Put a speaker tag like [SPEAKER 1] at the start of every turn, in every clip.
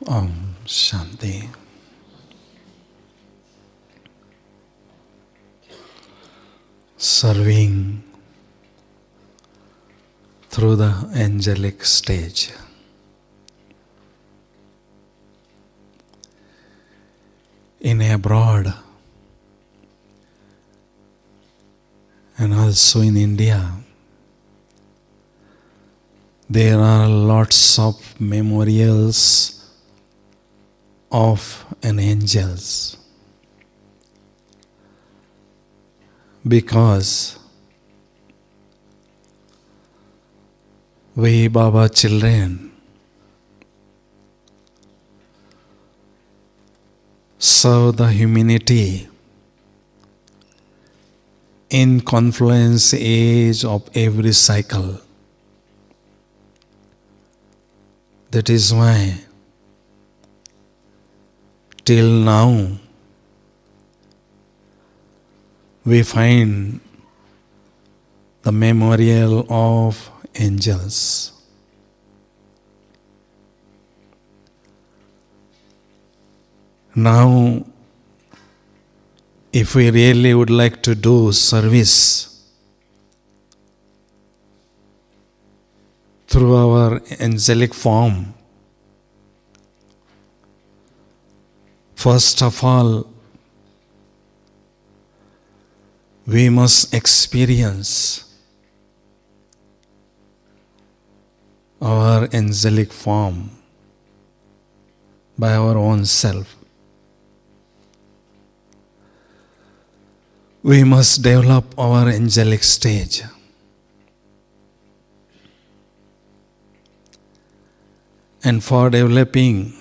[SPEAKER 1] Om Shanti. Serving through the angelic stage. In abroad and also in India, there are lots of memorials of an angels, because we Baba children serve the humanity in confluence age of every cycle. That is why till now we find the memorial of angels. Now, if we really would like to do service through our angelic form, first of all, we must experience our angelic form by our own self. We must develop our angelic stage. And for developing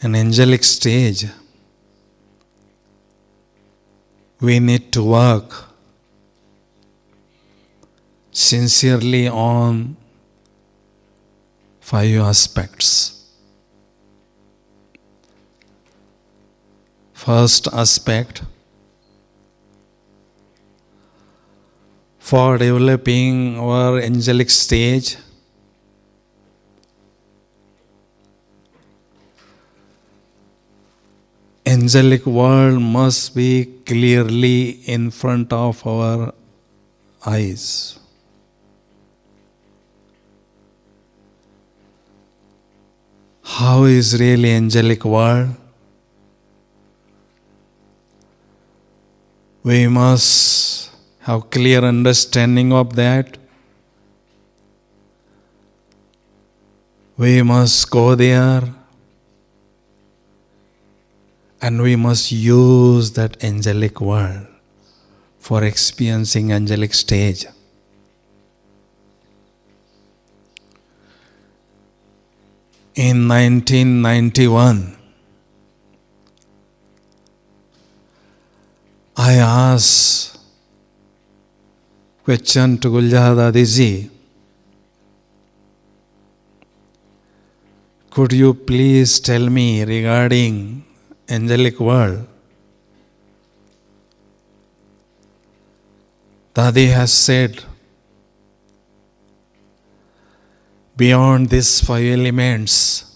[SPEAKER 1] an angelic stage, we need to work sincerely on 5 aspects. First aspect, for developing our angelic stage, angelic world must be clearly in front of our eyes. How is really angelic world? We must have clear understanding of that. We must go there and we must use that angelic world for experiencing angelic stage. In 1991, I asked question to Guljar Dadiji, could you please tell me regarding angelic world? Dadi has said, beyond these 5 elements,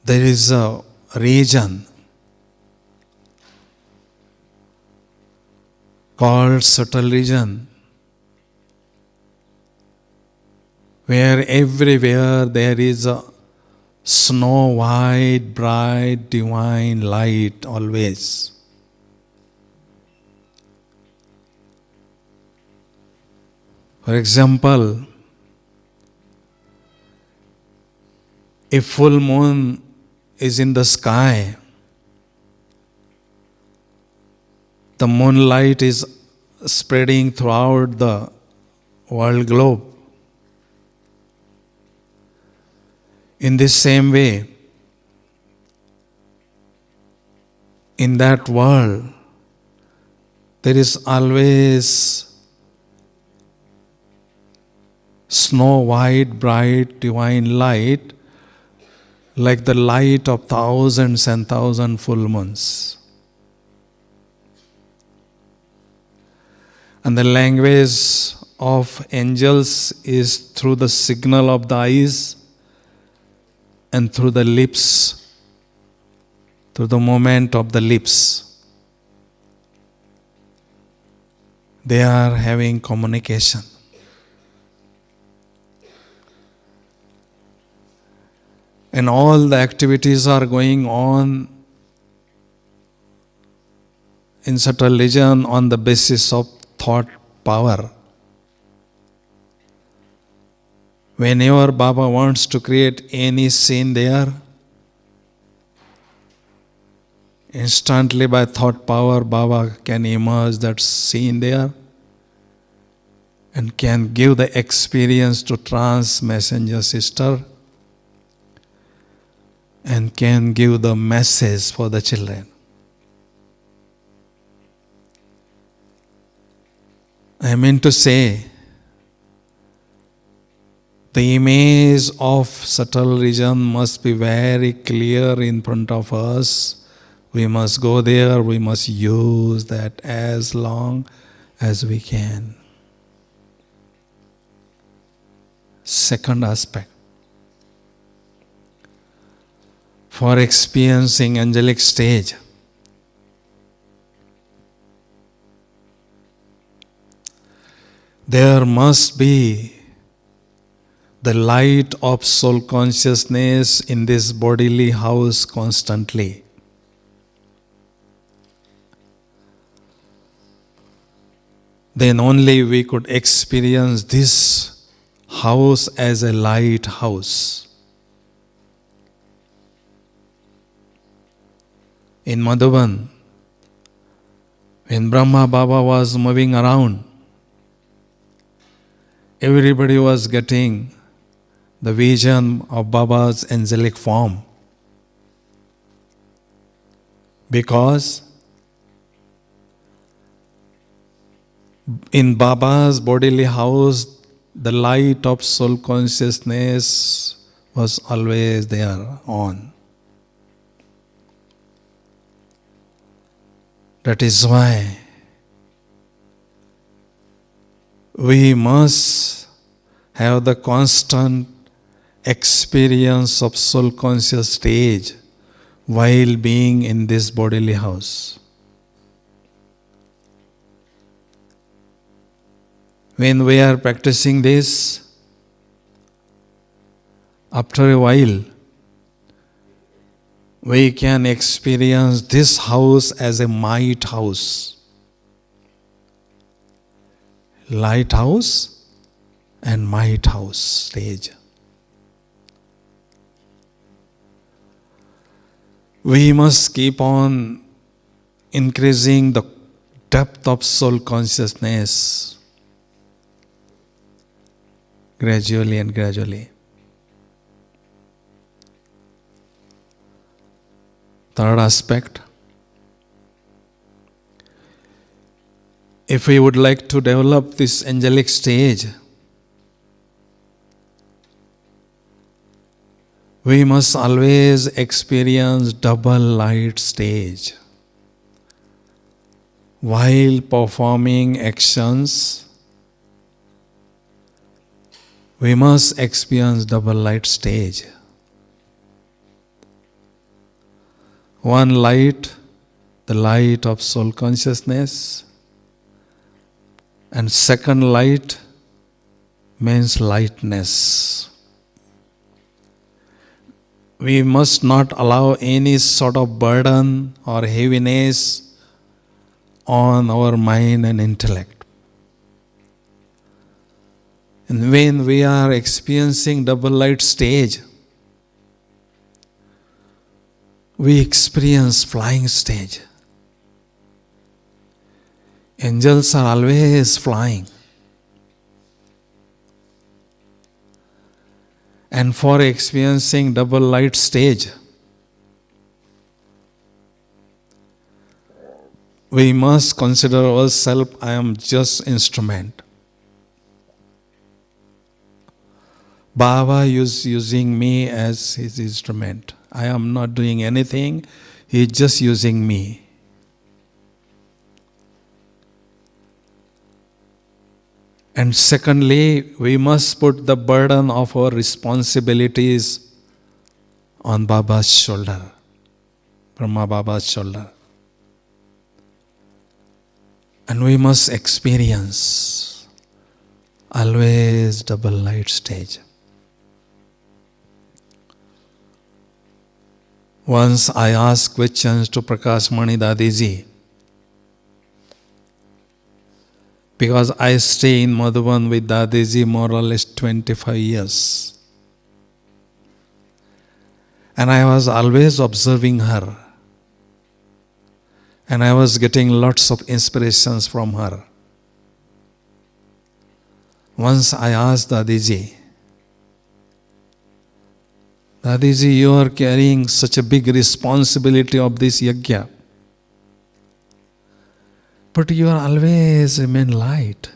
[SPEAKER 1] there is a region called subtle region, where everywhere there is a snow white, bright, divine light always. For example, if full moon is in the sky, the moonlight is spreading throughout the world globe. In this same way, in that world, there is always snow white, bright, divine light, like the light of thousands and thousands full moons. And the language of angels is through the signal of the eyes and through the lips, through the movement of the lips. They are having communication. And all the activities are going on in subtle religion on the basis of thought power. Whenever Baba wants to create any scene there, instantly by thought power, Baba can emerge that scene there and can give the experience to trance messenger sister and can give the message for the children. I mean to say, the image of subtle region must be very clear in front of us. We must go there, we must use that as long as we can. Second aspect. For experiencing angelic stage, there must be the light of soul consciousness in this bodily house constantly. Then only we could experience this house as a lighthouse. In Madhuban, when Brahma Baba was moving around, everybody was getting the vision of Baba's angelic form. Because in Baba's bodily house, the light of soul consciousness was always there on. That is why we must have the constant experience of soul conscious stage while being in this bodily house. When we are practicing this, after a while, we can experience this house as a might house. Lighthouse and might house stage. We must keep on increasing the depth of soul consciousness gradually and gradually. Third aspect, if we would like to develop this angelic stage, we must always experience double light stage. While performing actions, we must experience double light stage. One light, the light of soul consciousness, and second light means lightness. We must not allow any sort of burden or heaviness on our mind and intellect. And when we are experiencing double light stage, we experience flying stage. Angels are always flying. And for experiencing double light stage, we must consider ourselves, I am just instrument. Baba is using me as his instrument. I am not doing anything, he is just using me. And secondly, we must put the burden of our responsibilities on Baba's shoulder, Brahma Baba's shoulder. And we must experience always double light stage. Once I asked questions to Prakash Mani Dadiji, because I stay in Madhuban with Dadiji more or less 25 years. And I was always observing her. And I was getting lots of inspirations from her. Once I asked Dadiji, Dadiji, you are carrying such a big responsibility of this yajna. But you are always remain light.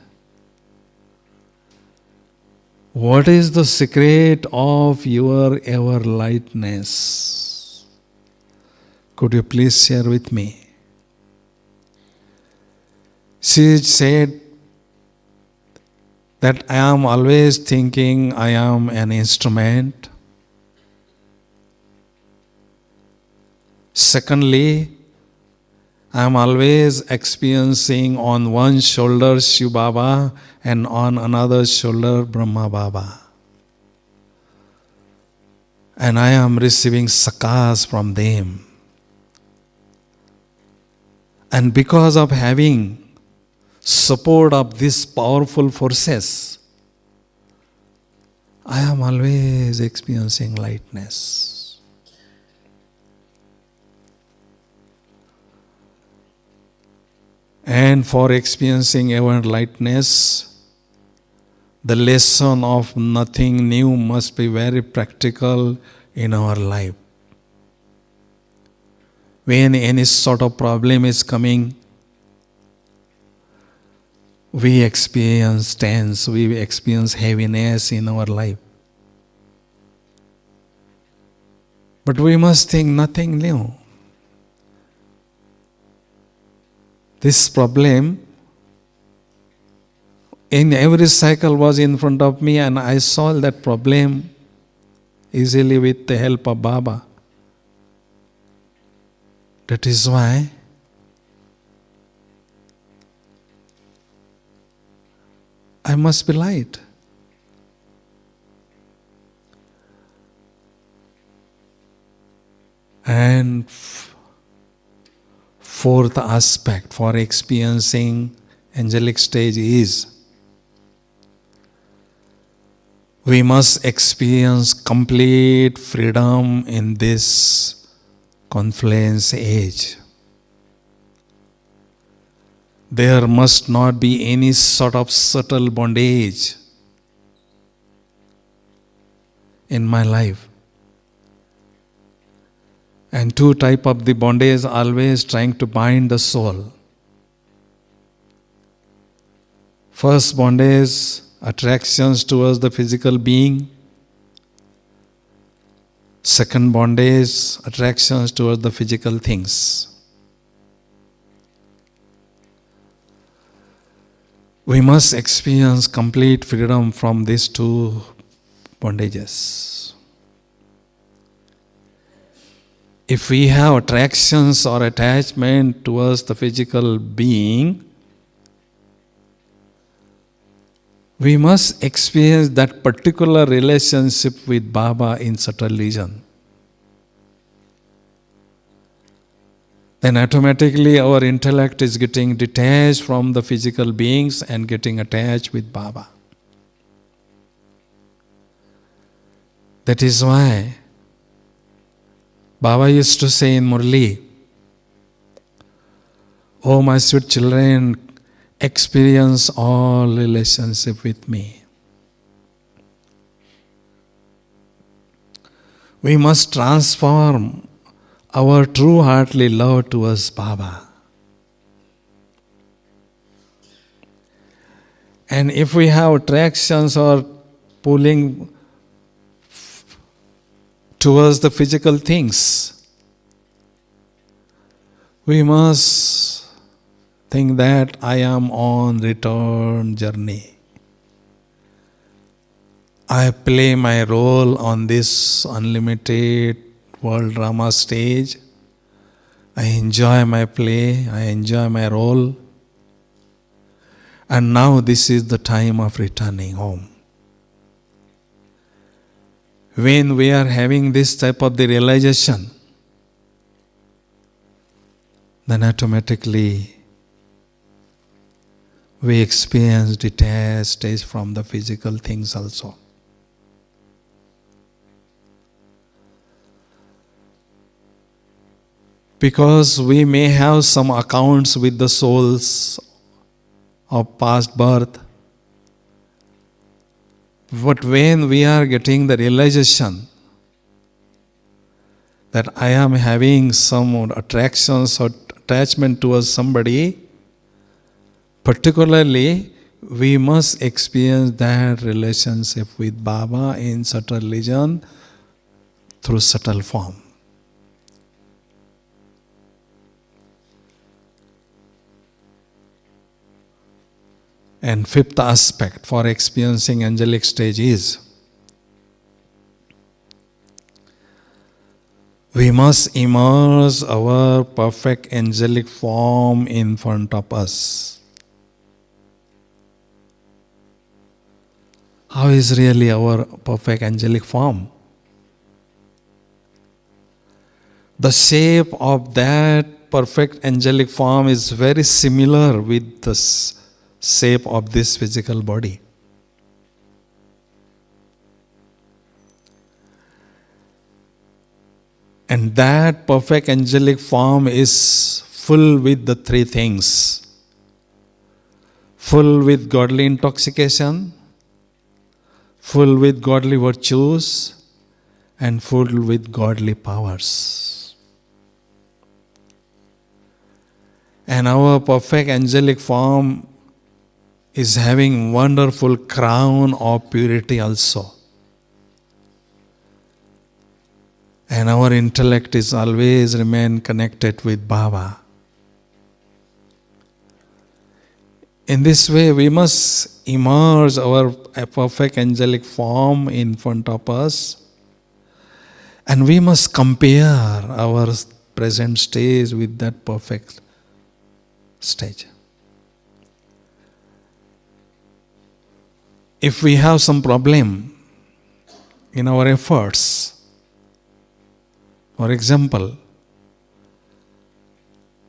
[SPEAKER 1] What is the secret of your ever lightness? Could you please share with me? She said that I am always thinking I am an instrument. Secondly, I am always experiencing on one shoulder Shiv Baba and on another shoulder Brahma Baba. And I am receiving sakas from them. And because of having support of these powerful forces, I am always experiencing lightness. And for experiencing ever lightness, the lesson of nothing new must be very practical in our life. When any sort of problem is coming, we experience tense, we experience heaviness in our life. But we must think nothing new. This problem in every cycle was in front of me, and I solved that problem easily with the help of Baba. That is why I must be light. And fourth aspect for experiencing angelic stage is we must experience complete freedom in this confluence age. There must not be any sort of subtle bondage in my life. And two types of the bondage always trying to bind the soul. First bondage, attractions towards the physical being. Second bondage, attractions towards the physical things. We must experience complete freedom from these two bondages. If we have attractions or attachment towards the physical being, we must experience that particular relationship with Baba in subtle region. Then automatically our intellect is getting detached from the physical beings and getting attached with Baba. That is why Baba used to say in Murli, "Oh my sweet children, experience all relationship with me." We must transform our true heartly love towards Baba. And if we have attractions or pulling towards the physical things, we must think that I am on return journey. I play my role on this unlimited world drama stage. I enjoy my play, I enjoy my role. And now this is the time of returning home. When we are having this type of the realization, then automatically we experience detached stage from the physical things also. Because we may have some accounts with the souls of past birth, but when we are getting the realization that I am having some attractions or attachment towards somebody, particularly we must experience that relationship with Baba in subtle religion through subtle form. And fifth aspect for experiencing angelic stage is we must immerse our perfect angelic form in front of us. How is really our perfect angelic form? The shape of that perfect angelic form is very similar with the shape of this physical body. And that perfect angelic form is full with the three things: full with godly intoxication, full with godly virtues, and full with godly powers. And our perfect angelic form is having wonderful crown of purity also. And our intellect is always remain connected with Baba. In this way, we must immerse our perfect angelic form in front of us, and we must compare our present stage with that perfect stage. If we have some problem in our efforts, for example,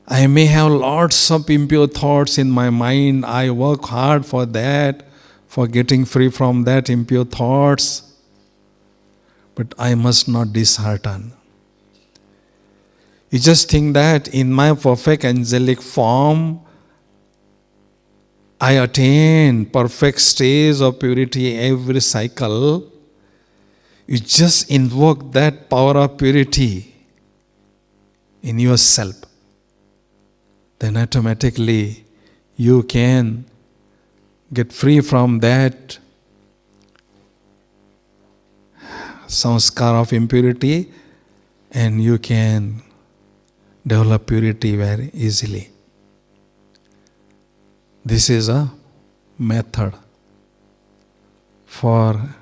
[SPEAKER 1] I may have lots of impure thoughts in my mind. I work hard for that, for getting free from that impure thoughts. But I must not dishearten. You just think that in my perfect angelic form, I attain perfect stage of purity every cycle. You just invoke that power of purity in yourself. Then automatically you can get free from that sanskar of impurity, and you can develop purity very easily. This is a method for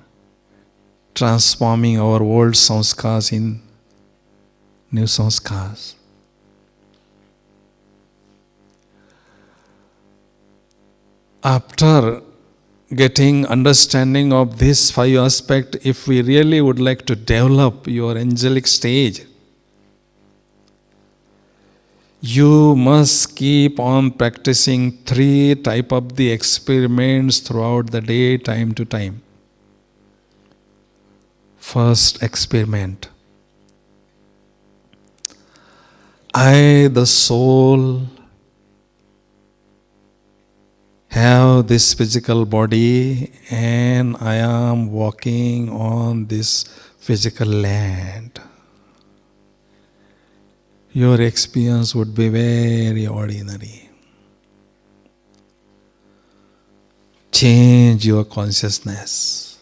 [SPEAKER 1] transforming our old sanskars in new sanskars. After getting understanding of this 5 aspects, if we really would like to develop your angelic stage, you must keep on practicing 3 types of the experiments throughout the day, time to time. First experiment. I, the soul, have this physical body and I am walking on this physical land. Your experience would be very ordinary. Change your consciousness.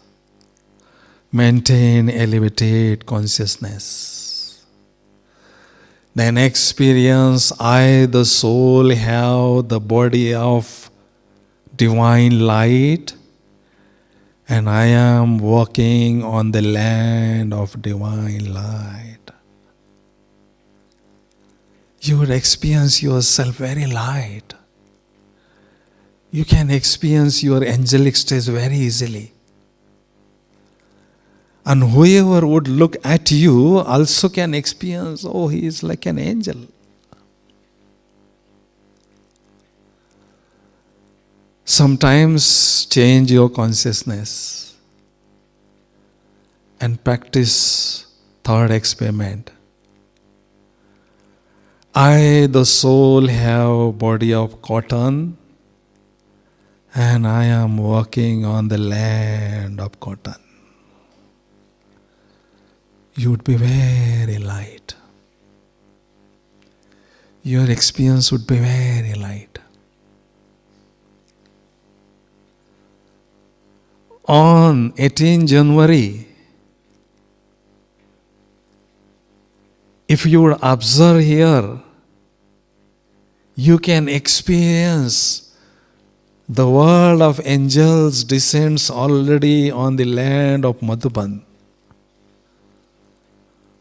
[SPEAKER 1] Maintain elevated consciousness. Then experience I, the soul, have the body of divine light, and I am walking on the land of divine light. You would experience yourself very light. You can experience your angelic stage very easily. And whoever would look at you also can experience, oh, he is like an angel. Sometimes change your consciousness and practice third experiment. I, the soul, have body of cotton, and I am walking on the land of cotton. You would be very light. Your experience would be very light. On 18 January, if you would observe here, you can experience the world of angels descends already on the land of Madhuban.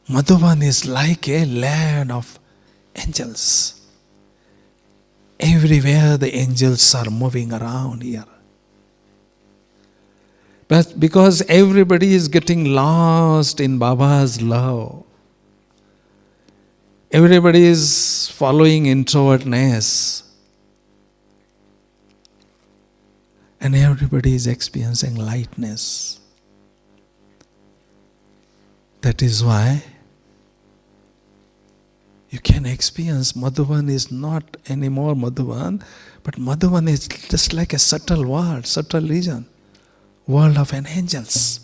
[SPEAKER 1] Madhuban is like a land of angels. Everywhere the angels are moving around here. But because everybody is getting lost in Baba's love, everybody is following introvertness, and everybody is experiencing lightness. That is why you can experience Madhuban is not anymore Madhuban, but Madhuban is just like a subtle world, subtle region, world of an angels.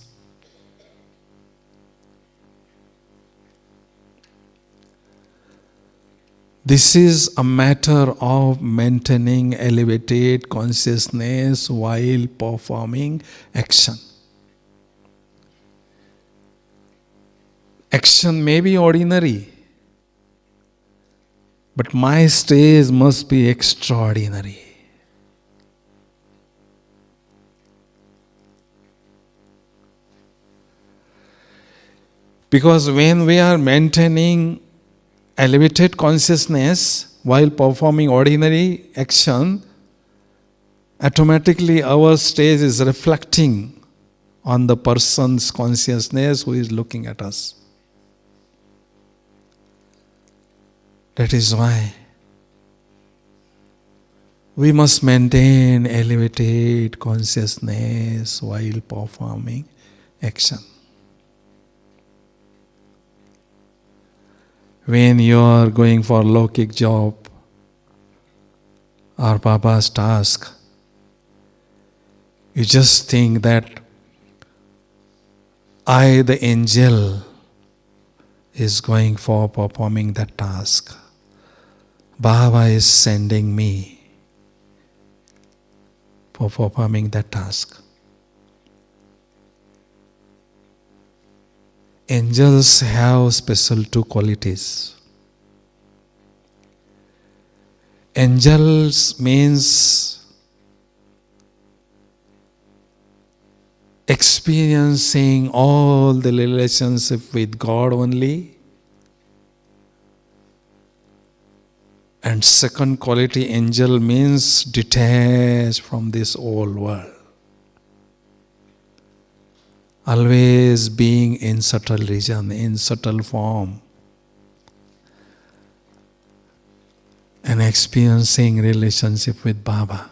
[SPEAKER 1] This is a matter of maintaining elevated consciousness while performing action. Action may be ordinary, but my stage must be extraordinary. Because when we are maintaining elevated consciousness while performing ordinary action, automatically our stage is reflecting on the person's consciousness who is looking at us. That is why we must maintain elevated consciousness while performing action. When you are going for Lokik job or Baba's task, you just think that I, the angel, is going for performing that task. Baba is sending me for performing that task. Angels have special two qualities. Angels means experiencing all the relationship with God only. And second quality, angel means detached from this old world. Always being in subtle region, in subtle form, and experiencing relationship with Baba.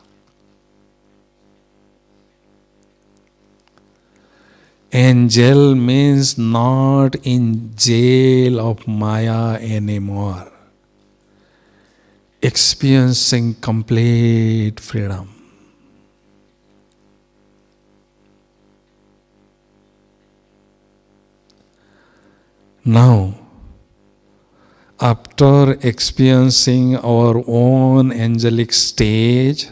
[SPEAKER 1] Angel means not in jail of Maya anymore. Experiencing complete freedom. Now, after experiencing our own angelic stage,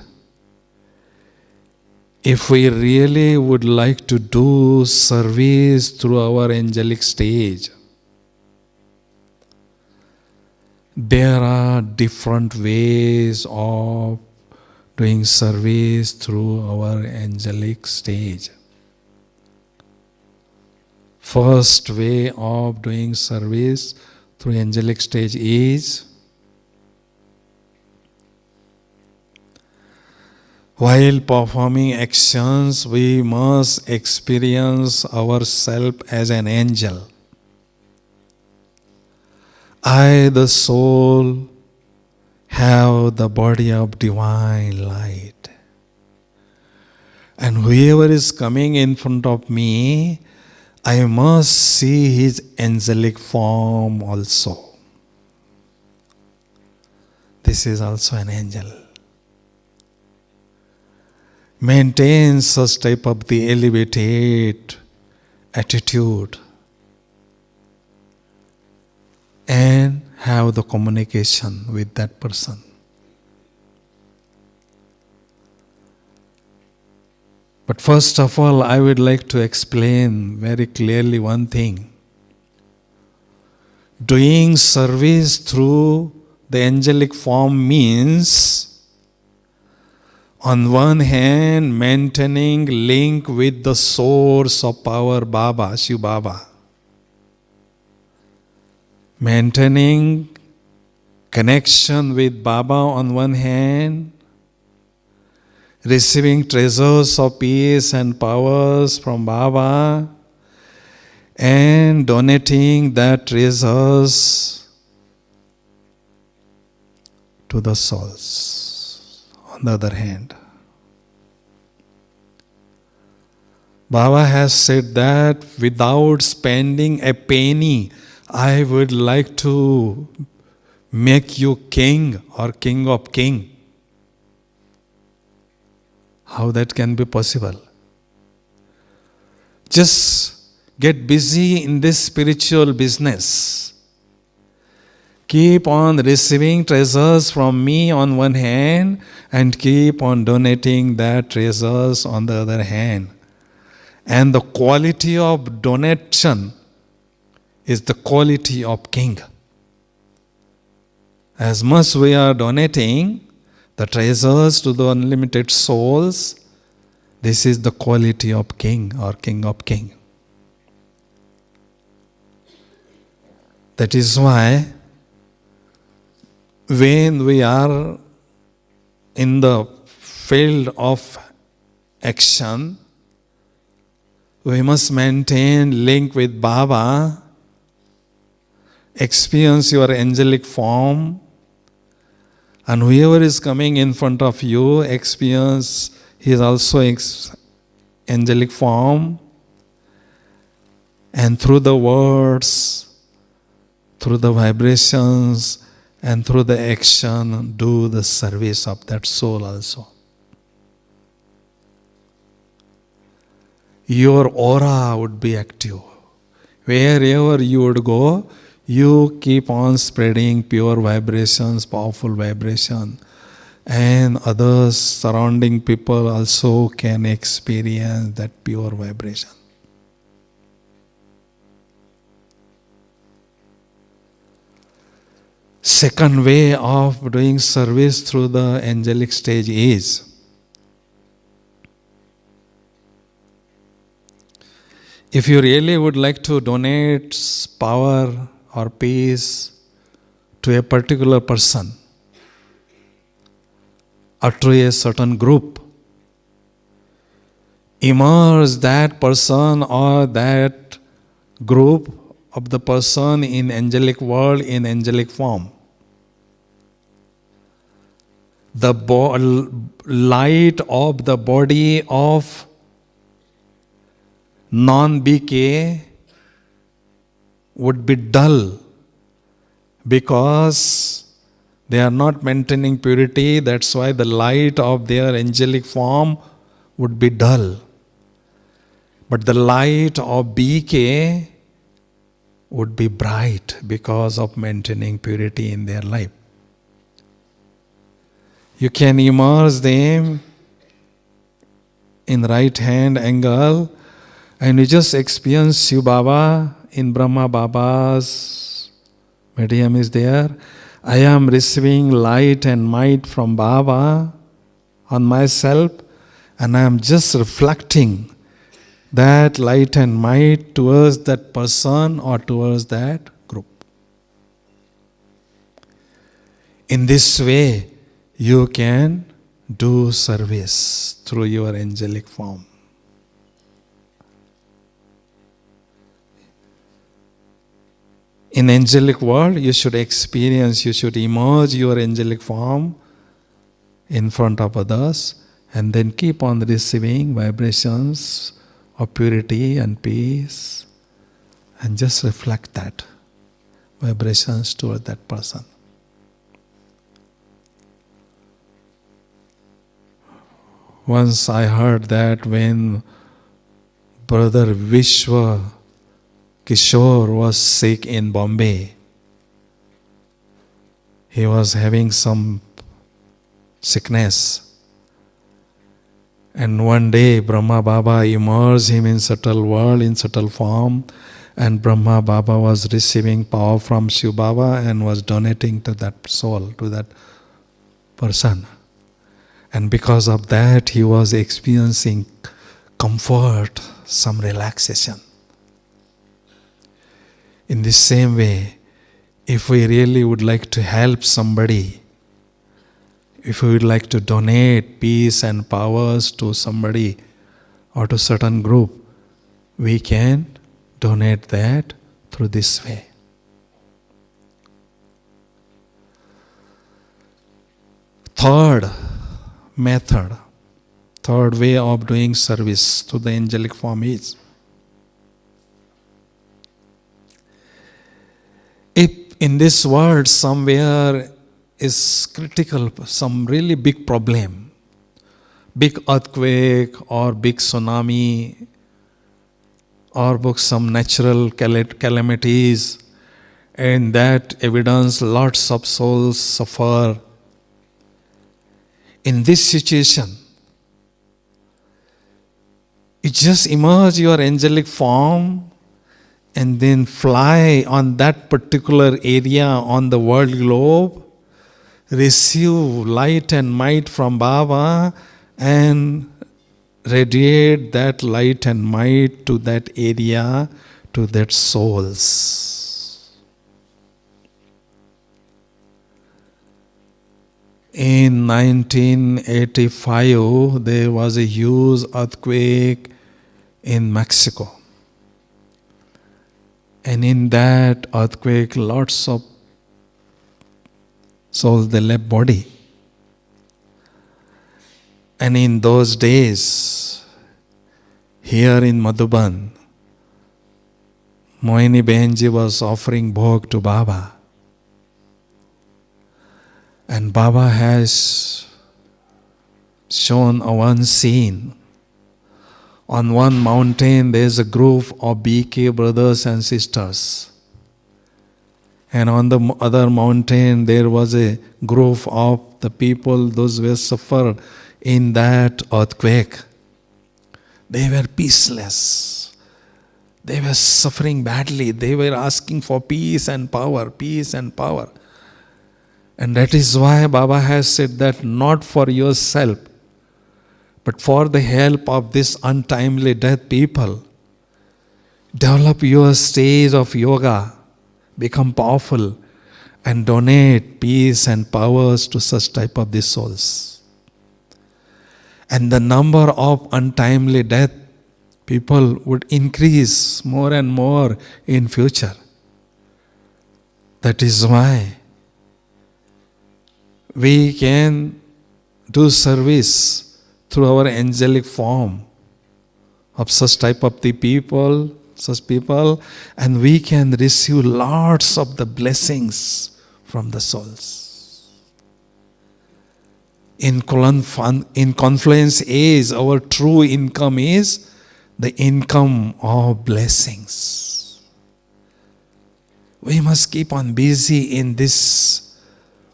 [SPEAKER 1] if we really would like to do service through our angelic stage, there are different ways of doing service through our angelic stage. First way of doing service through angelic stage is while performing actions, we must experience ourselves as an angel. I, the soul, have the body of divine light. And whoever is coming in front of me, I must see his angelic form also. This is also an angel. Maintain such type of the elevated attitude and have the communication with that person. But first of all, I would like to explain very clearly one thing. Doing service through the angelic form means, on one hand, maintaining link with the source of power, Baba, Shiv Baba. Maintaining connection with Baba on one hand, receiving treasures of peace and powers from Baba, and donating that treasures to the souls on the other hand. Baba has said that without spending a penny, I would like to make you king or king of king. How that can be possible? Just get busy in this spiritual business. Keep on receiving treasures from me on one hand and keep on donating that treasures on the other hand. And the quality of donation is the quality of king. As much we are donating the treasures to the unlimited souls, this is the quality of king or king of king. That is why when we are in the field of action, we must maintain link with Baba, experience your angelic form, and whoever is coming in front of you, experience his also angelic form, and through the words, through the vibrations, and through the action, do the service of that soul also. Your aura would be active. Wherever you would go, you keep on spreading pure vibrations, powerful vibration, and others, surrounding people also can experience that pure vibration. Second way of doing service through the angelic stage is if you really would like to donate power or peace to a particular person or to a certain group, immerse that person or that group of the person in angelic world, in angelic form. The light of the body of non-BK would be dull because they are not maintaining purity. That's why the light of their angelic form would be dull. But the light of BK would be bright because of maintaining purity in their life. You can immerse them in right hand angle and you just experience Shiv Baba in Brahma Baba's medium is there. I am receiving light and might from Baba on myself and I am just reflecting that light and might towards that person or towards that group. In this way, you can do service through your angelic form. In angelic world, you should experience, you should emerge your angelic form in front of others and then keep on receiving vibrations of purity and peace and just reflect that vibrations toward that person. Once I heard that when Brother Vishwa Kishore was sick in Bombay, he was having some sickness. And one day Brahma Baba immersed him in subtle world, in subtle form, and Brahma Baba was receiving power from Shiv Baba and was donating to that soul, to that person. And because of that, he was experiencing comfort, some relaxation. In the same way, if we really would like to help somebody, if we would like to donate peace and powers to somebody or to certain group, we can donate that through this way. Third method, third way of doing service to the angelic form is, if in this world somewhere is critical, some really big problem, big earthquake or big tsunami or some natural calamities, and that evidence lots of souls suffer. In this situation, you just emerge your angelic form and then fly on that particular area on the world globe, receive light and might from Baba and radiate that light and might to that area, to that souls. In 1985, there was a huge earthquake in Mexico. And in that earthquake, lots of souls, they left body. And in those days, here in Madhuban, Mohini Behenji was offering bhog to Baba. And Baba has shown one scene. On one mountain there is a group of BK brothers and sisters. And on the other mountain there was a group of the people, those who suffered in that earthquake. They were peaceless. They were suffering badly. They were asking for peace and power, peace and power. And that is why Baba has said that not for yourself, but for the help of this untimely death people, develop your stage of yoga, become powerful, and donate peace and powers to such type of these souls. And the number of untimely death people would increase more and more in future. That is why we can do service through our angelic form of such type of the people, such people, and we can receive lots of the blessings from the souls. In confluence age, our true income is the income of blessings. We must keep on busy in this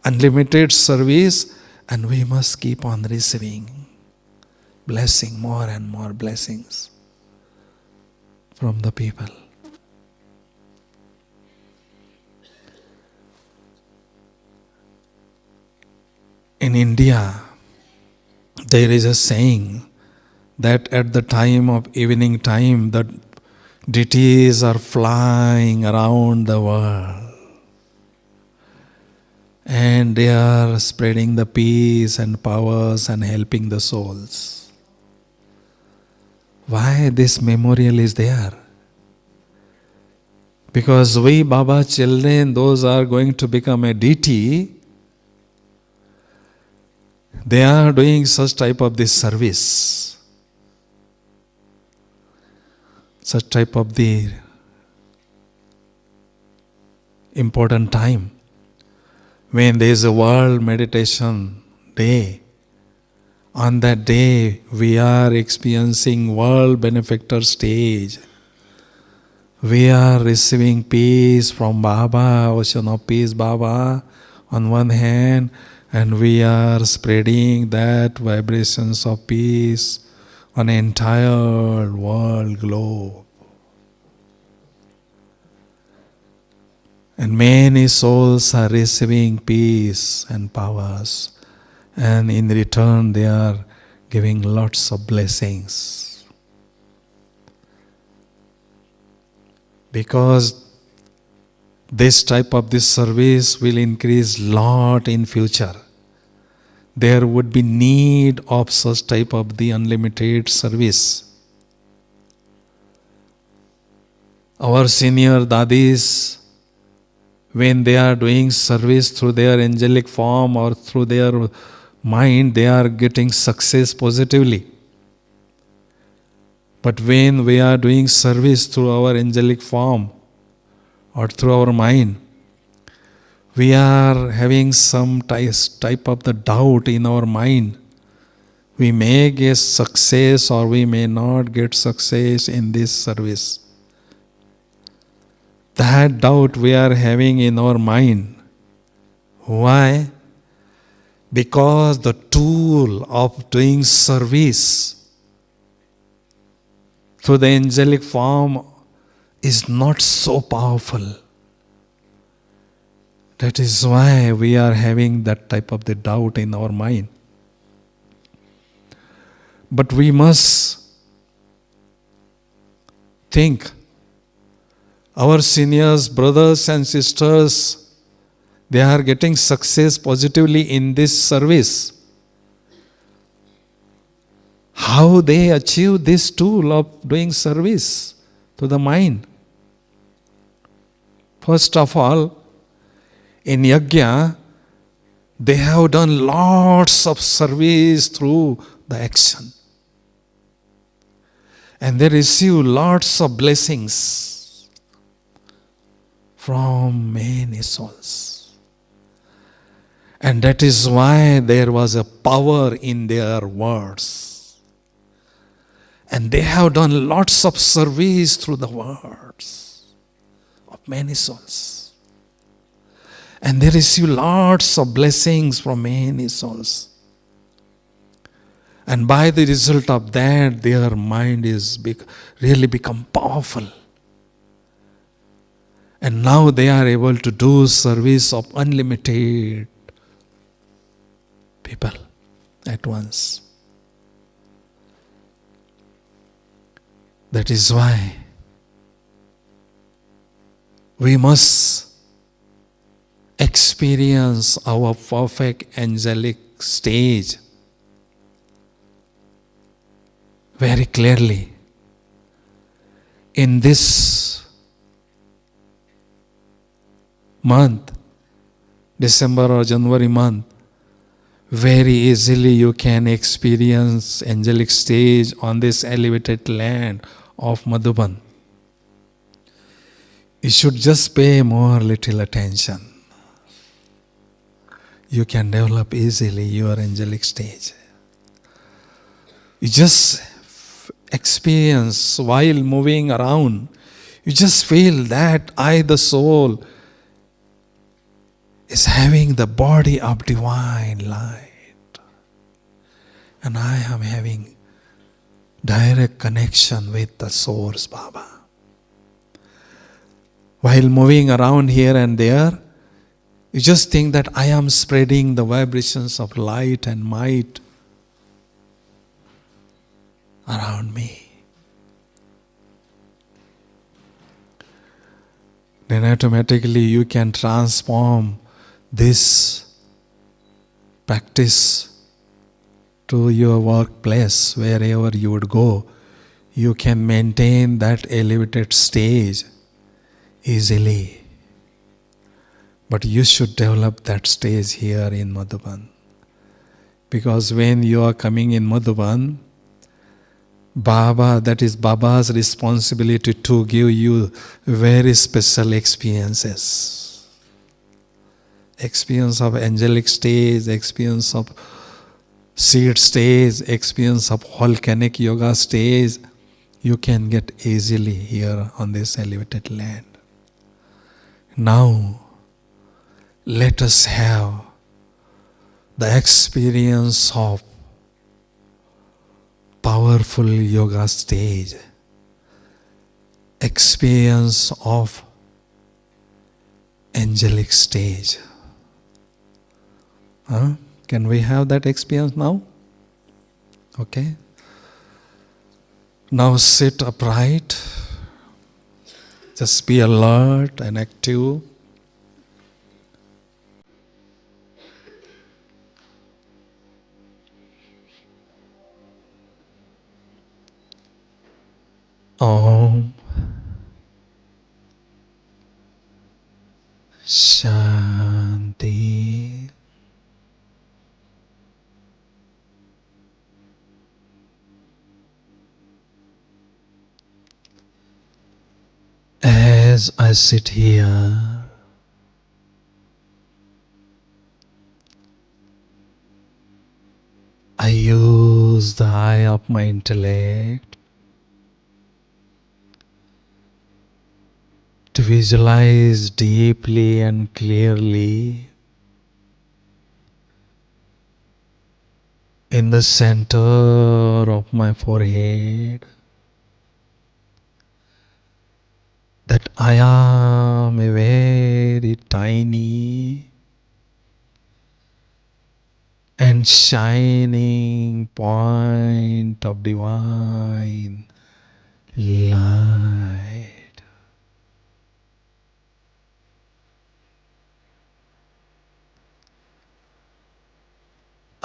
[SPEAKER 1] unlimited service, and we must keep on receiving blessing, more and more blessings from the people. In India, there is a saying that at the time of evening time, the deities are flying around the world. And they are spreading the peace and powers and helping the souls. Why this memorial is there? Because we Baba children, those are going to become a deity, they are doing such type of this service, such type of the important time. When there is a world meditation day, on that day we are experiencing world benefactor stage. We are receiving peace from Baba, ocean of peace Baba on one hand, and we are spreading that vibrations of peace on the entire world globe. And many souls are receiving peace and powers, and in return they are giving lots of blessings. Because this type of this service will increase lot in future. There would be need of such type of the unlimited service. Our senior dadis, when they are doing service through their angelic form or through their mind, they are getting success positively. But when we are doing service through our angelic form or through our mind, we are having some type of the doubt in our mind. We may get success or we may not get success in this service. That doubt we are having in our mind. Why? Because the tool of doing service through the angelic form is not so powerful. That is why we are having that type of the doubt in our mind. But we must think, our seniors, brothers and sisters, they are getting success positively in this service. How they achieve this tool of doing service to the mind? First of all, in Yajna, they have done lots of service through the action. And they receive lots of blessings from many souls. And that is why there was a power in their words. And they have done lots of service through the words of many souls. And they receive lots of blessings from many souls. And by the result of that, their mind is really become powerful. And now they are able to do service of unlimited people at once. That is why we must experience our perfect angelic stage very clearly in this month, December or January month. Very easily you can experience angelic stage on this elevated land of Madhuban. You should just pay more little attention. You can develop easily your angelic stage. You just experience while moving around. You just feel that I, the soul, is having the body of divine light. And I am having direct connection with the source Baba. While moving around here and there, you just think that I am spreading the vibrations of light and might. around me. Then automatically you can transform this practice to your workplace, wherever you would go. You can maintain that elevated stage easily. But you should develop that stage here in Madhuban. Because when you are coming in Madhuban, Baba, that is Baba's responsibility to give you very special experiences. Experience of angelic stage, experience of seed stage, experience of volcanic yoga stage, you can get easily here on this elevated land. Now, let us have the experience of powerful yoga stage, experience of angelic stage. Can we have that experience now? Okay. Now sit upright. Just be alert and active. Om Shanti. As I sit here, I use the eye of my intellect to visualize deeply and clearly in the center of my forehead that I am a very tiny and shining point of divine light.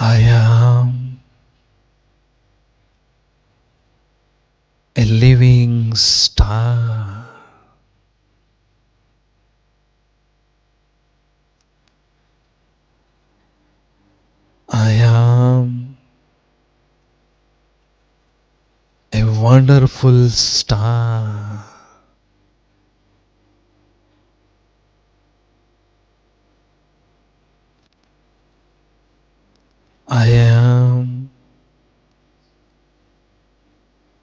[SPEAKER 1] I am a living star. I am a wonderful star. I am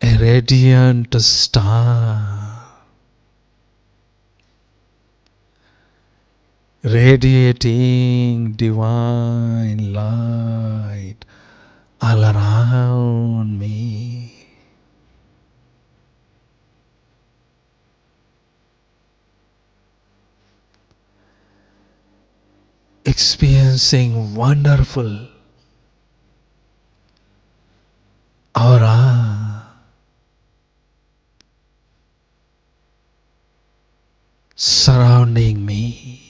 [SPEAKER 1] a radiant star, radiating divine light all around me. Experiencing wonderful aura surrounding me.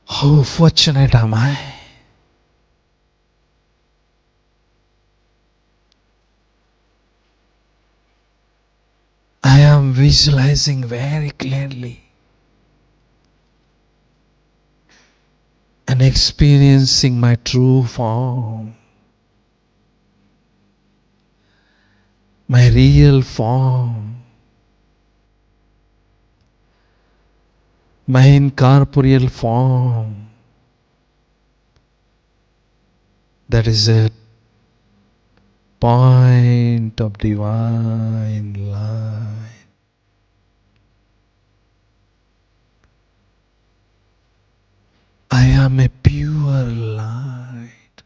[SPEAKER 1] How fortunate am I? I am visualizing very clearly and experiencing my true form, my real form, my incorporeal form. That is a point of divine light. I am a pure light,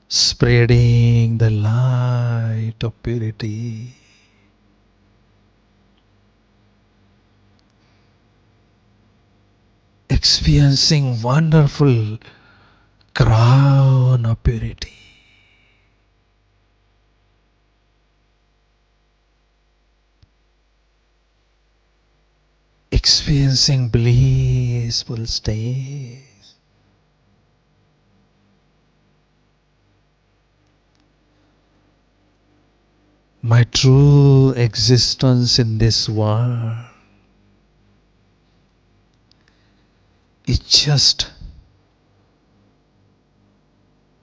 [SPEAKER 1] spreading the light of purity experiencing wonderful crown of purity. Experiencing blissful states. My true existence in this world is just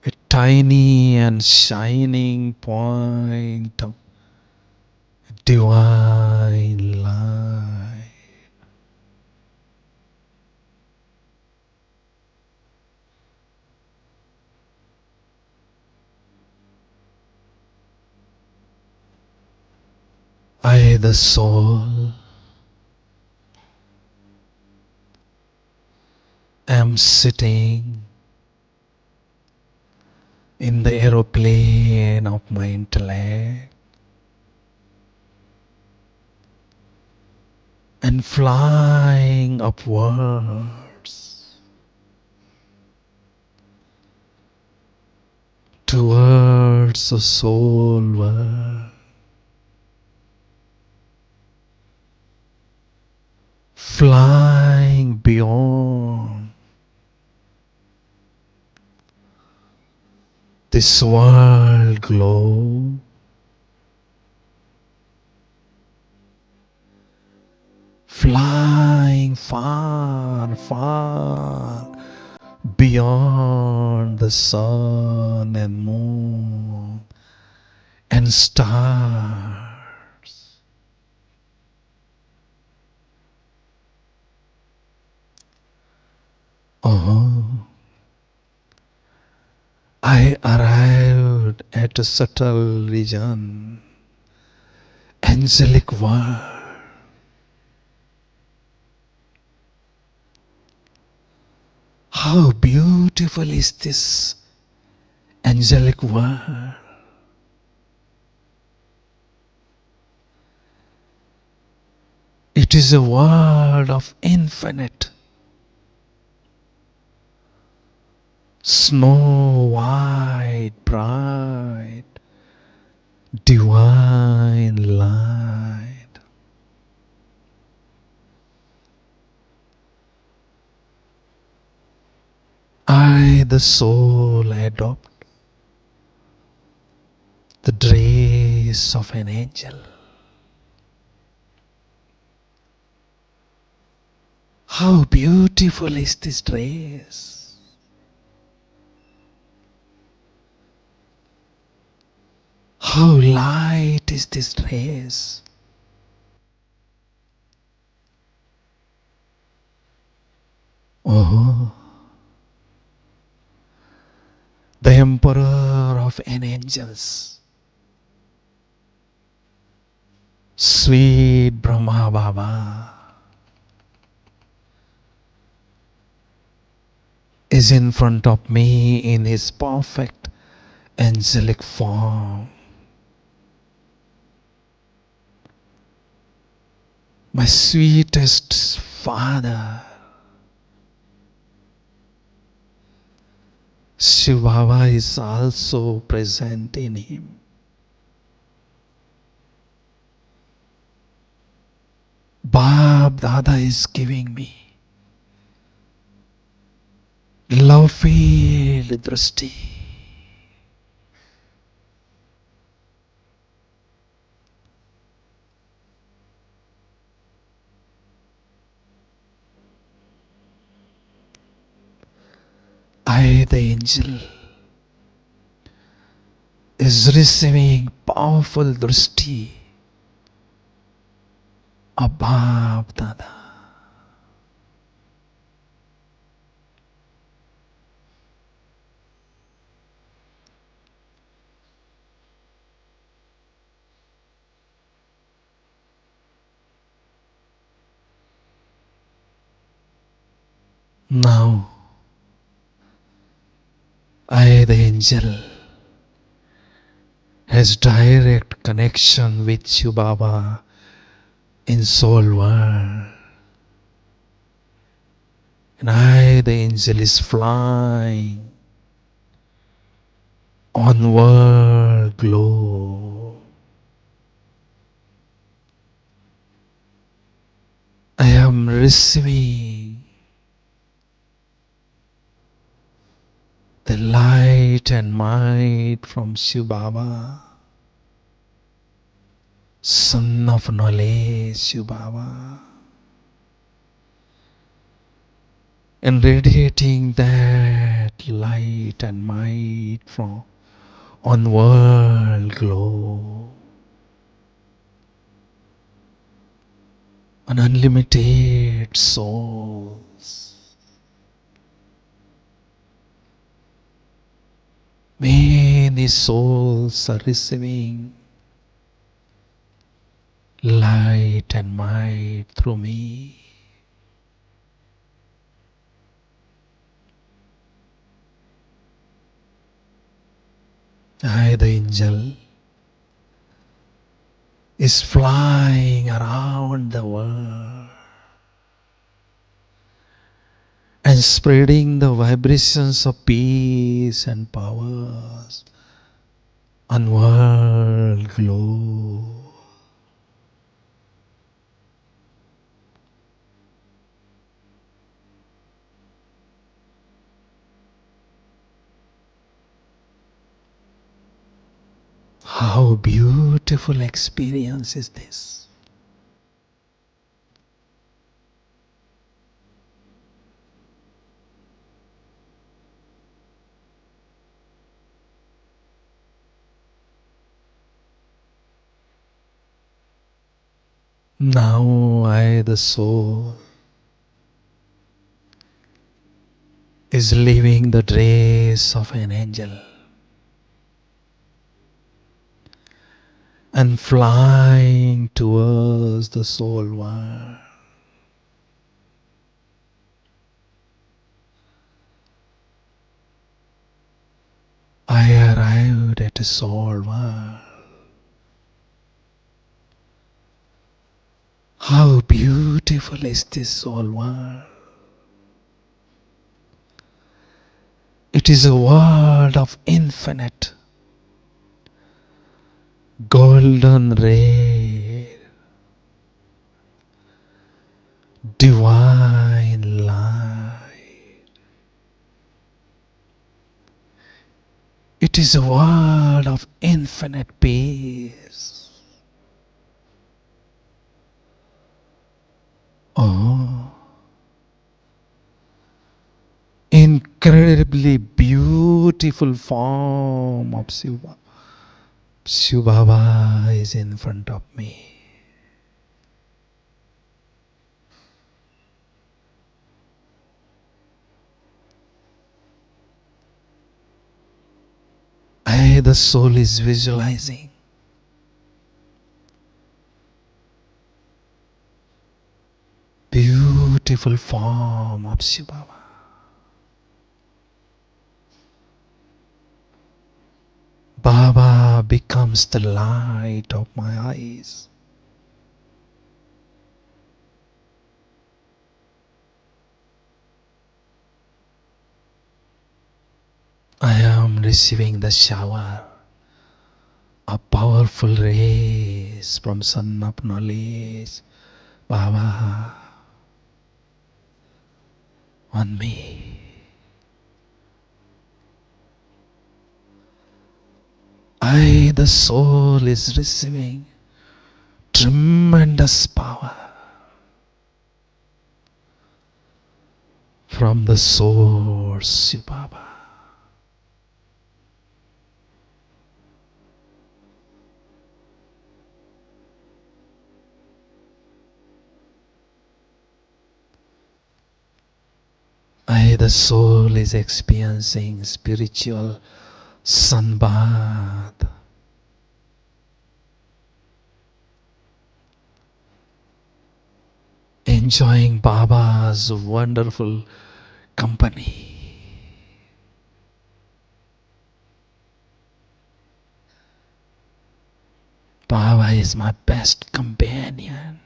[SPEAKER 1] a tiny and shining point of divine light. I, the soul, am sitting in the aeroplane of my intellect and flying upwards towards the soul world, flying beyond this world globe, flying far, far beyond the sun and moon and stars. Oh, I arrived at a subtle region, angelic world. How beautiful is this angelic world? It is a world of infinite, snow white, bright, divine light. I, the soul, adopt the dress of an angel. How beautiful is this dress? How light is this dress? Oh, the emperor of an angels, sweet Brahma Baba, is in front of me in his perfect angelic form. My sweetest father, Shiv Baba, is also present in him. Bab Dada is giving me love-filled drishti. I, the angel, is receiving powerful drishti of Bab Dada. Now, I, the angel, has direct connection with Shiv Baba in soul world. And I, the angel, is flying onward globe. I am receiving the light and might from Shiv Baba, Son of Knowledge, Shiv Baba, and radiating that light and might from on world globe, on unlimited souls. Many souls are receiving light and might through me. I, the angel, is flying around the world and spreading the vibrations of peace and powers on world globe. How beautiful experience is this? Now I, the soul, is living the dress of an angel and flying towards the soul world. I arrived at a soul world. How beautiful is this soul world? It is a world of infinite golden ray, divine light. It is a world of infinite peace. Oh, incredibly beautiful form of Shiva. Shiva Baba is in front of me. I, the soul, is visualizing beautiful form of Shiva Baba. Baba becomes the light of my eyes. I am receiving the shower of powerful rays from Son of Knowledge, Baba, on me. I, the soul, is receiving tremendous power from the source, Shiva Baba. I, the soul, is experiencing spiritual sunbath, enjoying Baba's wonderful company. Baba is my best companion.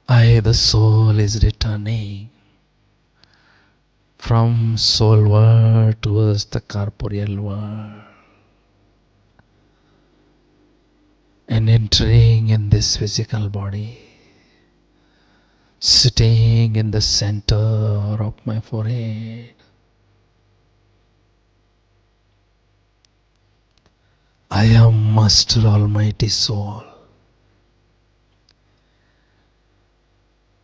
[SPEAKER 1] I, the soul, is returning from soul world towards the corporeal world and entering in this physical body, sitting in the center of my forehead. I am Master Almighty Soul,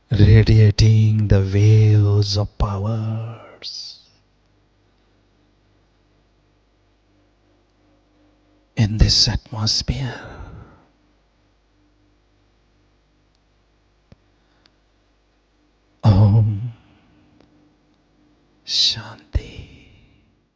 [SPEAKER 1] radiating the waves of powers in this atmosphere. Om Shanti.